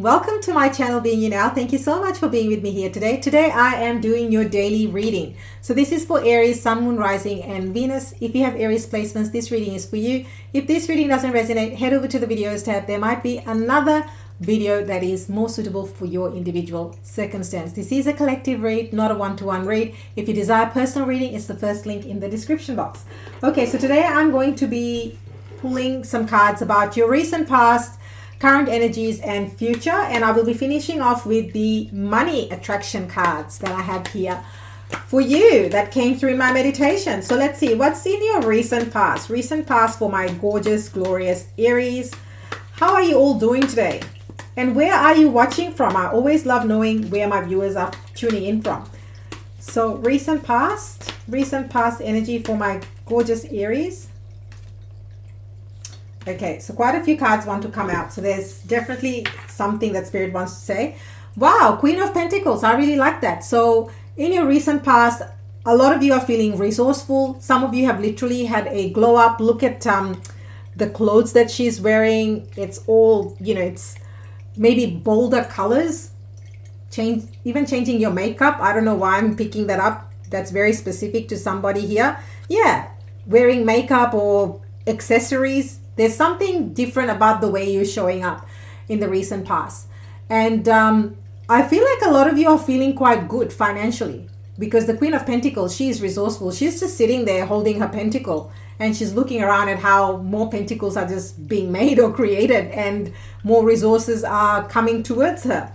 Welcome to my channel, Being You Now. Thank you so much for being with me here today. Today I am doing your daily reading. So this is for Aries, Sun, Moon, Rising, and Venus. If you have Aries placements, this reading is for you. If this reading doesn't resonate, head over to the videos tab. There might be another video that is more suitable for your individual circumstance. This is a collective read, not a one-to-one read. If you desire personal reading, it's the first link in the description box. Okay, so today I'm going to be pulling some cards about your recent past, current energies, and future, and I will be finishing off with the money attraction cards that I have here for you that came through in my meditation. So let's see what's in your recent past for my gorgeous, glorious Aries. How are you all doing today, and where are you watching from? I always love knowing where my viewers are tuning in from. So recent past energy for my gorgeous Aries. Okay, so quite a few cards want to come out. So there's definitely something that Spirit wants to say. Wow, Queen of Pentacles. I really like that. So in your recent past, a lot of you are feeling resourceful. Some of you have literally had a glow up. Look at the clothes that she's wearing. It's all, it's maybe bolder colors. Even changing your makeup. I don't know why I'm picking that up. That's very specific to somebody here. Yeah, wearing makeup or accessories. There's something different about the way you're showing up in the recent past. And I feel like a lot of you are feeling quite good financially, because the Queen of Pentacles, she's resourceful. She's just sitting there holding her pentacle, and she's looking around at how more pentacles are just being made or created and more resources are coming towards her.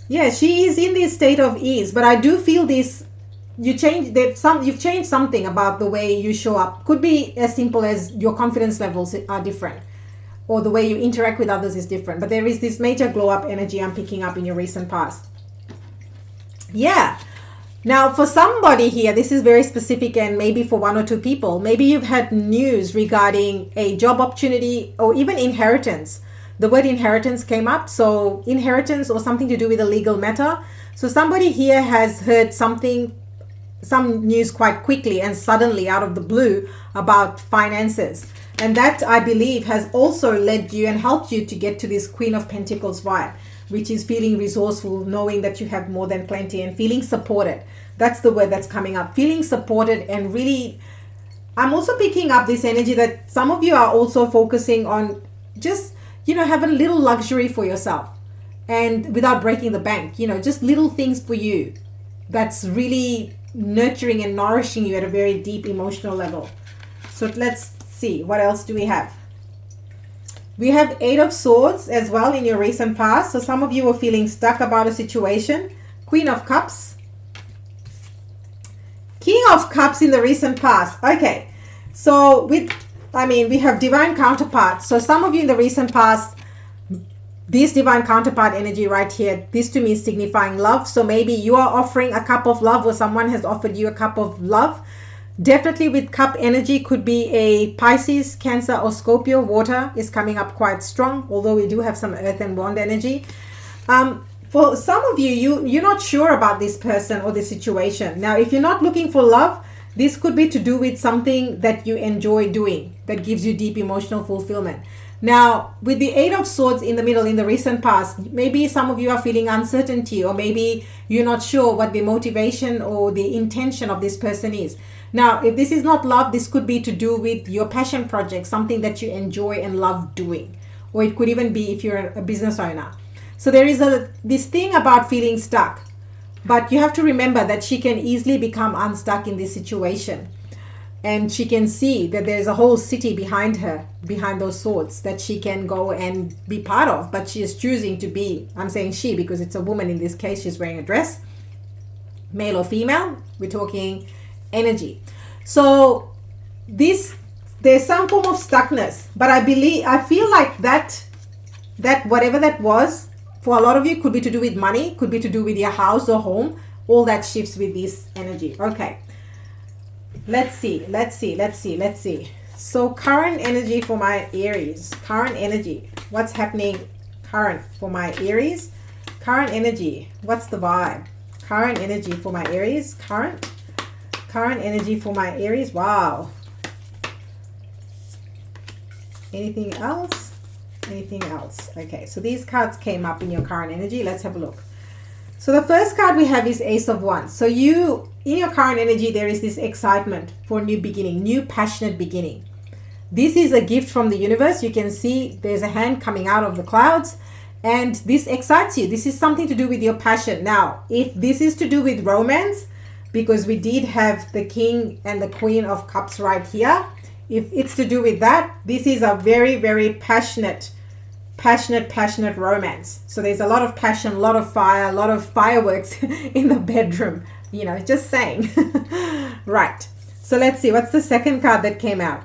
Yeah, she is in this state of ease, but I do feel this. You've changed something about the way you show up. Could be as simple as your confidence levels are different, or the way you interact with others is different. But there is this major glow up energy I'm picking up in your recent past. Yeah. Now for somebody here, this is very specific, and maybe for one or two people, maybe you've had news regarding a job opportunity or even inheritance. The word inheritance came up. So inheritance or something to do with a legal matter. So somebody here has heard some news quite quickly and suddenly out of the blue about finances, and that, I believe, has also led you and helped you to get to this Queen of Pentacles vibe, which is feeling resourceful, knowing that you have more than plenty, and feeling supported. That's the word that's coming up, feeling supported. And really, I'm also picking up this energy that some of you are also focusing on just having a little luxury for yourself, and without breaking the bank, just little things for you that's really nurturing and nourishing you at a very deep emotional level. So let's see, what else do we have? We have Eight of Swords as well in your recent past. So some of you were feeling stuck about a situation. Queen of Cups, King of Cups in the recent past. Okay, so we have divine counterpart. So some of you in the recent past, this divine counterpart energy right here, this to me is signifying love. So maybe you are offering a cup of love, or someone has offered you a cup of love. Definitely with cup energy, could be a Pisces, Cancer, or Scorpio. Water is coming up quite strong, although we do have some earth and wand energy. For some of you, you're not sure about this person or this situation. Now, if you're not looking for love, this could be to do with something that you enjoy doing that gives you deep emotional fulfillment. Now, with the Eight of Swords in the middle in the recent past, maybe some of you are feeling uncertainty, or maybe you're not sure what the motivation or the intention of this person is. Now, if this is not love, this could be to do with your passion project, something that you enjoy and love doing. Or it could even be if you're a business owner. So there is this thing about feeling stuck. But you have to remember that she can easily become unstuck in this situation. And she can see that there's a whole city behind her, behind those swords, that she can go and be part of. But she is choosing to be, I'm saying she because it's a woman in this case, she's wearing a dress. Male or female, we're talking energy. So there's some form of stuckness. But I feel like that whatever that was, for a lot of you, could be to do with money, could be to do with your house or home. All that shifts with this energy. Okay. Let's see. So current energy for my Aries. Current energy. What's happening current for my Aries? Current energy. What's the vibe? Current energy for my Aries. Current energy for my Aries. Wow. Anything else? Anything else? Okay, so these cards came up in your current energy. Let's have a look. So the first card we have is Ace of Wands. So you, in your current energy, there is this excitement for a new beginning, new passionate beginning. This is a gift from the universe. You can see there's a hand coming out of the clouds, and this excites you. This is something to do with your passion. Now, if this is to do with romance, because we did have the King and the Queen of Cups right here, if it's to do with that, this is a very, very passionate romance. So there's a lot of passion, a lot of fire, a lot of fireworks in the bedroom, you know, just saying. Right, so let's see, what's the second card that came out?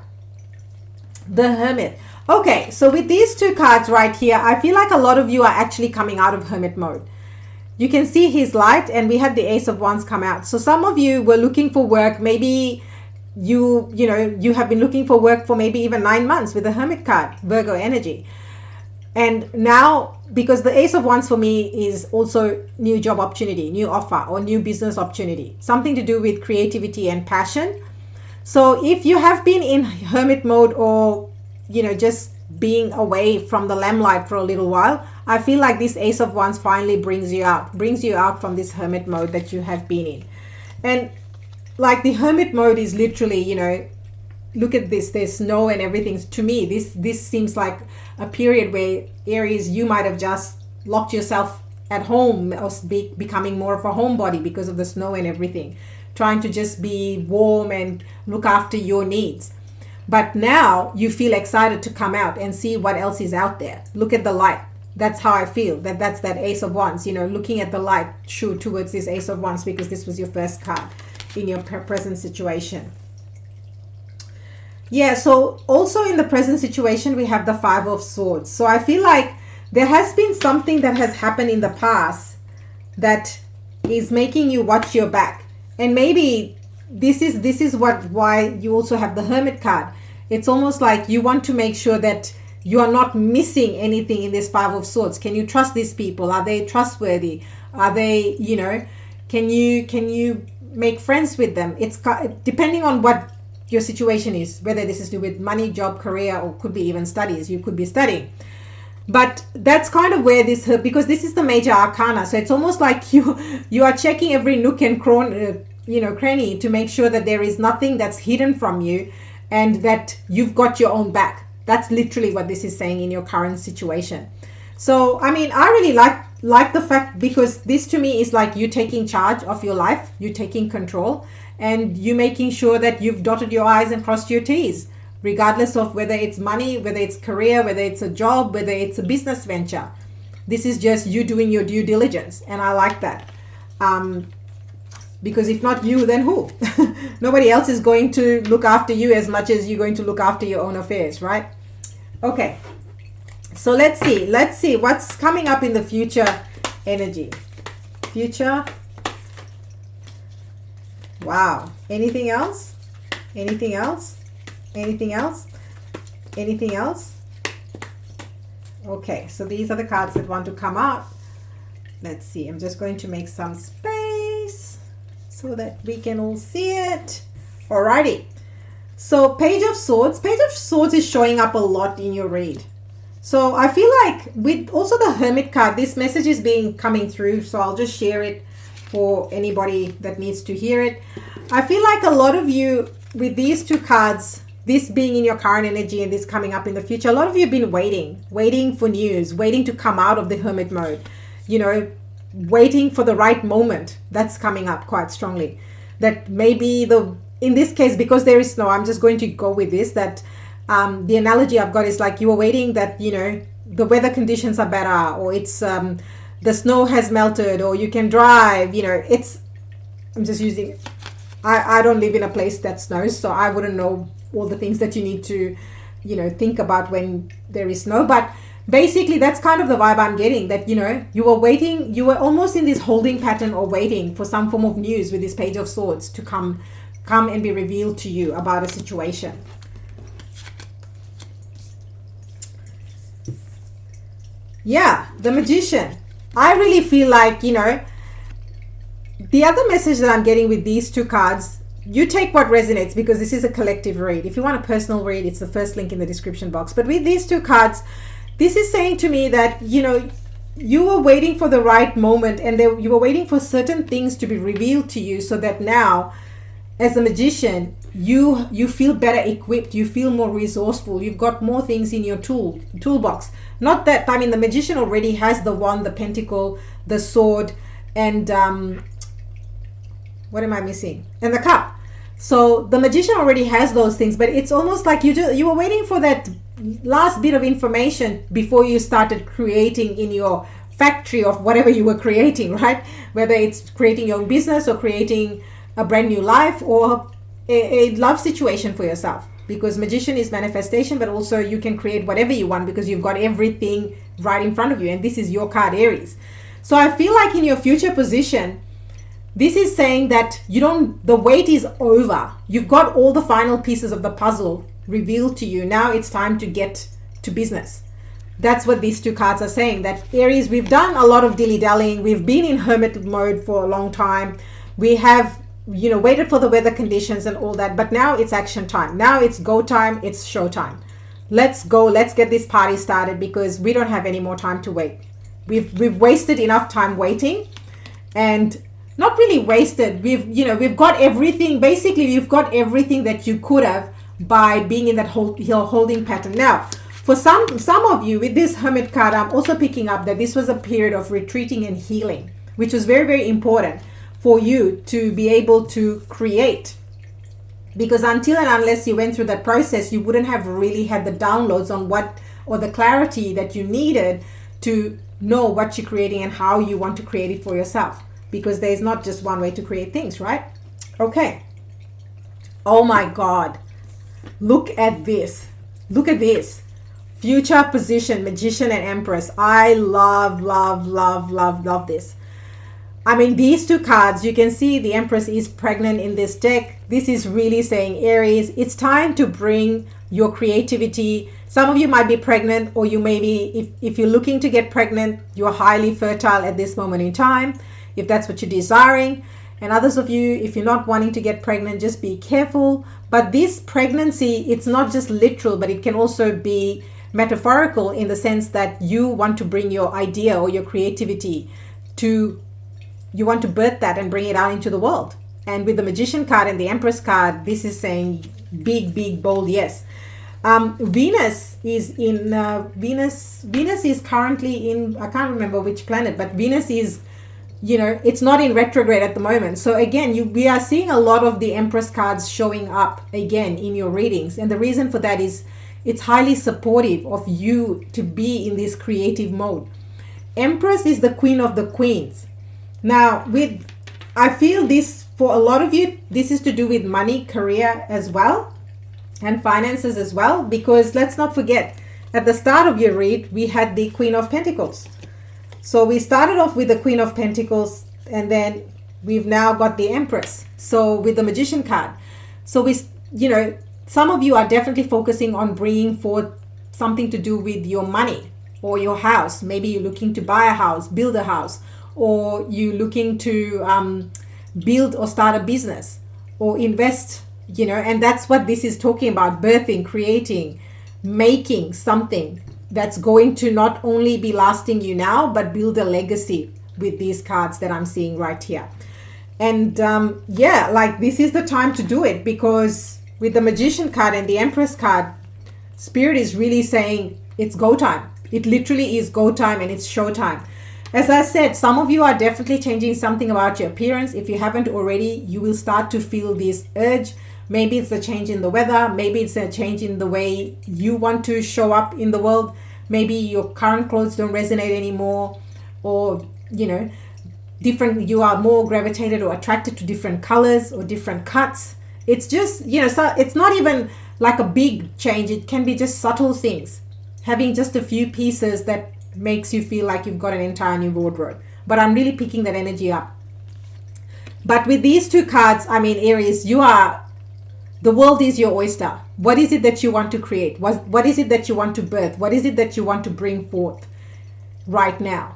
The Hermit. Okay, so with these two cards right here, I feel like a lot of you are actually coming out of hermit mode. You can see his light, and we had the Ace of Wands come out. So some of you were looking for work. Maybe you have been looking for work for maybe even 9 months with the Hermit card, Virgo energy. And now, because the Ace of Wands for me is also new job opportunity, new offer, or new business opportunity, something to do with creativity and passion. So if you have been in hermit mode, or, you know, just being away from the lamplight for a little while, I feel like this Ace of Wands finally brings you out from this hermit mode that you have been in. And like the hermit mode is literally, you know, look at this, there's snow and everything. To me, this seems like a period where, Aries, you might have just locked yourself at home, or becoming more of a homebody because of the snow and everything, trying to just be warm and look after your needs. But now you feel excited to come out and see what else is out there. Look at the light. That's how I feel. That's that Ace of Wands, you know, looking at the light towards this Ace of Wands, because this was your first card in your present situation. Yeah, so also in the present situation, we have the Five of Swords. So I feel like there has been something that has happened in the past that is making you watch your back. And maybe this is why you also have the Hermit card. It's almost like you want to make sure that you are not missing anything in this Five of Swords. Can you trust these people? Are they trustworthy? Are they, you know, can you make friends with them? It's depending on what your situation is, whether this is to do with money, job, career, or could be even studies. You could be studying. But that's kind of where this, because this is the major arcana. So it's almost like you are checking every nook and cranny to make sure that there is nothing that's hidden from you, and that you've got your own back. That's literally what this is saying in your current situation. So, I mean, I really like the fact, because this to me is like you taking charge of your life, you taking control, and you making sure that you've dotted your I's and crossed your T's, regardless of whether it's money, whether it's career, whether it's a job, whether it's a business venture. This is just you doing your due diligence, and I like that. Because if not you, then who? Nobody else is going to look after you as much as you're going to look after your own affairs, right? Okay, so let's see what's coming up in the future energy. Future. Wow. Anything else? Anything else? Anything else? Anything else? Okay, so these are the cards that want to come out. Let's see. I'm just going to make some space so that we can all see it. Alrighty. So Page of Swords. Page of Swords is showing up a lot in your read. So I feel like with also the Hermit card, this message is coming through. So I'll just share it for anybody that needs to hear it. I feel like a lot of you with these two cards, this being in your current energy and this coming up in the future, a lot of you have been waiting for news, waiting to come out of the hermit mode, you know, waiting for the right moment. That's coming up quite strongly. That maybe in this case, because there is snow, I'm just going to go with this, that the analogy I've got is like you were waiting that, you know, the weather conditions are better, or it's the snow has melted, or you can drive, you know, I'm just using, I don't live in a place that snows, so I wouldn't know all the things that you need to, you know, think about when there is snow. But basically that's kind of the vibe I'm getting, that, you know, you were almost in this holding pattern or waiting for some form of news with this Page of Swords to come and be revealed to you about a situation. Yeah, the Magician. I really feel like, you know, the other message that I'm getting with these two cards, you take what resonates, because this is a collective read. If you want a personal read, it's the first link in the description box. But with these two cards, this is saying to me that, you were waiting for the right moment, and you were waiting for certain things to be revealed to you, so that now, as a magician, you feel better equipped, you feel more resourceful, you've got more things in your toolbox. Not that, I mean, the magician already has the wand, the pentacle, the sword, and what am I missing? And the cup. So the magician already has those things, but it's almost like you were waiting for that last bit of information before you started creating in your factory of whatever you were creating, right? Whether it's creating your own business or creating a brand new life or a love situation for yourself, because magician is manifestation, but also you can create whatever you want because you've got everything right in front of you, and this is your card, Aries. So I feel like in your future position, this is saying that the wait is over. You've got all the final pieces of the puzzle revealed to you. Now it's time to get to business. That's what these two cards are saying, that Aries, we've done a lot of dilly-dallying. We've been in hermit mode for a long time. We have waited for the weather conditions and all that, but now it's action time. Now it's go time, it's show time. Let's go, let's get this party started, because we don't have any more time to wait. We've wasted enough time waiting, and not really wasted. We've got everything. Basically, you've got everything that you could have by being in that holding pattern. Now, for some of you with this hermit card, I'm also picking up that this was a period of retreating and healing, which was very, very important for you to be able to create, because until and unless you went through that process, you wouldn't have really had the downloads on or the clarity that you needed to know what you're creating and how you want to create it for yourself, because there's not just one way to create things, right? Okay. Oh my God, look at this. Future position, magician and empress. I love this. I mean, these two cards, you can see the Empress is pregnant in this deck. This is really saying, Aries, it's time to bring your creativity. Some of you might be pregnant, or you may be, if you're looking to get pregnant, you're highly fertile at this moment in time, if that's what you're desiring. And others of you, if you're not wanting to get pregnant, just be careful. But this pregnancy, it's not just literal, but it can also be metaphorical, in the sense that you want to bring your idea or your creativity you want to birth that and bring it out into the world. And with the Magician card and the Empress card, this is saying big, bold yes. Venus is currently in, I can't remember which planet, but Venus is, it's not in retrograde at the moment. So again, we are seeing a lot of the Empress cards showing up again in your readings. And the reason for that is it's highly supportive of you to be in this creative mode. Empress is the queen of the queens. Now, I feel this for a lot of you, this is to do with money, career as well, and finances as well, because let's not forget, at the start of your read, we had the Queen of Pentacles. So we started off with the Queen of Pentacles, and then we've now got the Empress. So with the Magician card. So some of you are definitely focusing on bringing forth something to do with your money or your house. Maybe you're looking to buy a house, build a house, or you looking to build or start a business or invest, and that's what this is talking about: birthing, creating, making something that's going to not only be lasting you now, but build a legacy with these cards that I'm seeing right here. And this is the time to do it, because with the Magician card and the Empress card, Spirit is really saying it's go time. It literally is go time, and it's show time. As I said, some of you are definitely changing something about your appearance. If you haven't already, you will start to feel this urge. Maybe it's a change in the weather. Maybe it's a change in the way you want to show up in the world. Maybe your current clothes don't resonate anymore, or, you are more gravitated or attracted to different colors or different cuts. It's just, so it's not even like a big change. It can be just subtle things. Having just a few pieces that makes you feel like you've got an entire new wardrobe. But I'm really picking that energy up. But with these two cards, Aries, the world is your oyster. What is it that you want to create? What is it that you want to birth? What is it that you want to bring forth right now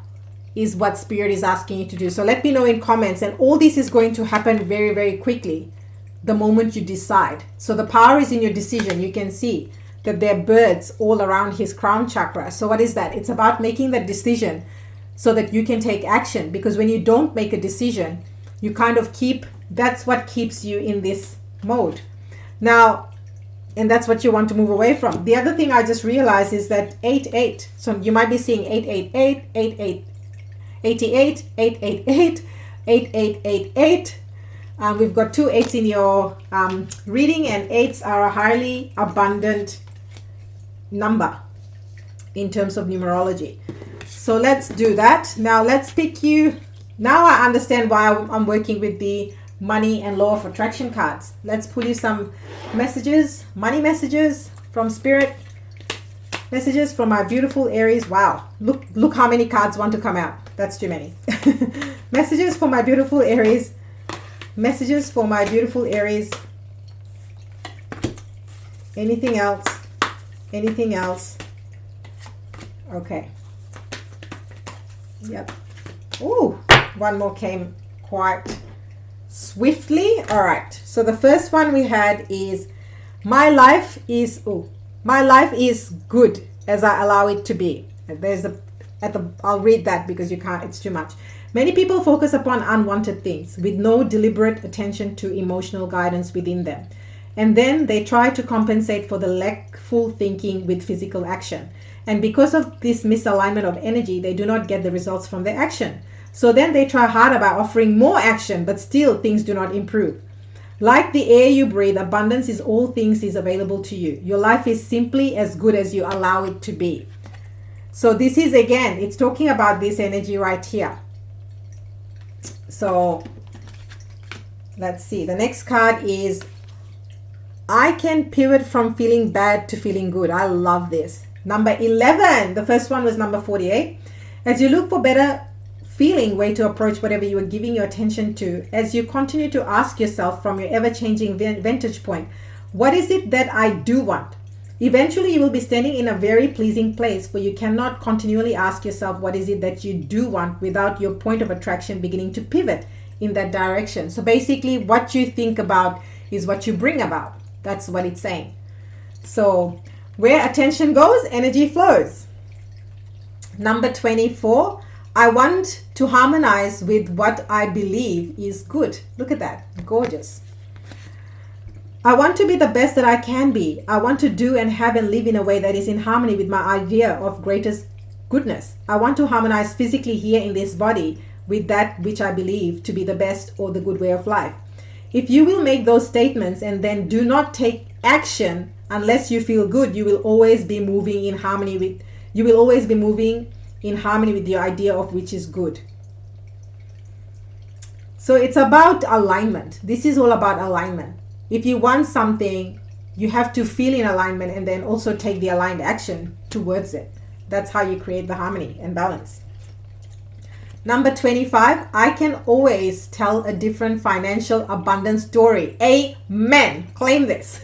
is what Spirit is asking you to do. So let me know in comments. And all this is going to happen very, very quickly the moment you decide. So the power is in your decision. You can see that there are birds all around his crown chakra. So what is that? It's about making that decision so that you can take action. Because when you don't make a decision, you kind of that's what keeps you in this mode. Now, and that's what you want to move away from. The other thing I just realized is that 88. So you might be seeing 888, 88, 888, 8888. We've got 2 8s in your reading, and 8s are a highly abundant number in terms of numerology. So let's do that. Now let's pick you. Now I understand why I'm working with the money and law of attraction cards. Let's pull you some messages, money messages from spirit, messages from my beautiful Aries. Wow, look how many cards want to come out. That's too many. Messages for my beautiful Aries. Messages for my beautiful Aries. Anything else? Anything else? Okay. Yep. Ooh, one more came quite swiftly. All right. So the first one we had is my life is good as I allow it to be. There's I'll read that because you can't, it's too much. Many people focus upon unwanted things with no deliberate attention to emotional guidance within them. And then they try to compensate for the lackful thinking with physical action. And because of this misalignment of energy, they do not get the results from their action. So then they try harder by offering more action, but still things do not improve. Like the air you breathe, abundance is all things is available to you. Your life is simply as good as you allow it to be. So this is, again, it's talking about this energy right here. So let's see. The next card is I can pivot from feeling bad to feeling good. I love this. Number 11. The first one was number 48. As you look for better feeling way to approach whatever you are giving your attention to, as you continue to ask yourself from your ever-changing vantage point, what is it that I do want? Eventually, you will be standing in a very pleasing place where you cannot continually ask yourself what is it that you do want without your point of attraction beginning to pivot in that direction. So basically, what you think about is what you bring about. That's what it's saying. So where attention goes, energy flows. Number 24, I want to harmonize with what I believe is good. Look at that. Gorgeous. I want to be the best that I can be. I want to do and have and live in a way that is in harmony with my idea of greatest goodness. I want to harmonize physically here in this body with that which I believe to be the best or the good way of life. If you will make those statements and then do not take action unless you feel good, you will always be moving in harmony with your idea of which is good. So it's about alignment. This is all about alignment. If you want something, you have to feel in alignment and then also take the aligned action towards it. That's how you create the harmony and balance. Number 25, I can always tell a different financial abundance story. Amen. Claim this.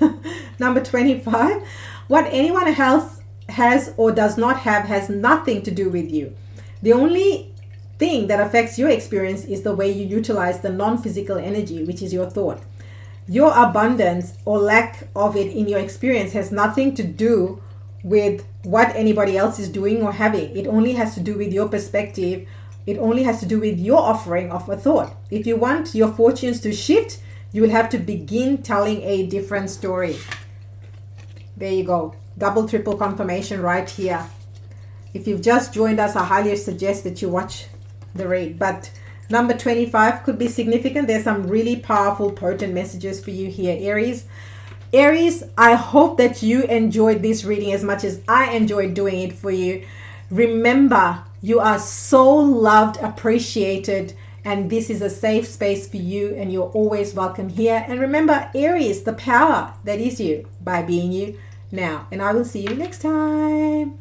Number 25, what anyone else has or does not have has nothing to do with you. The only thing that affects your experience is the way you utilize the non-physical energy, which is your thought. Your abundance or lack of it in your experience has nothing to do with what anybody else is doing or having. It only has to do with your perspective. It only has to do with your offering of a thought. If you want your fortunes to shift, you will have to begin telling a different story. There you go. Double, triple confirmation right here. If you've just joined us, I highly suggest that you watch the read. But number 25 could be significant. There's some really powerful, potent messages for you here, Aries. Aries, I hope that you enjoyed this reading as much as I enjoyed doing it for you. Remember, you are so loved, appreciated, and this is a safe space for you, and you're always welcome here. And remember, Aries, the power that is you by being you now. And I will see you next time.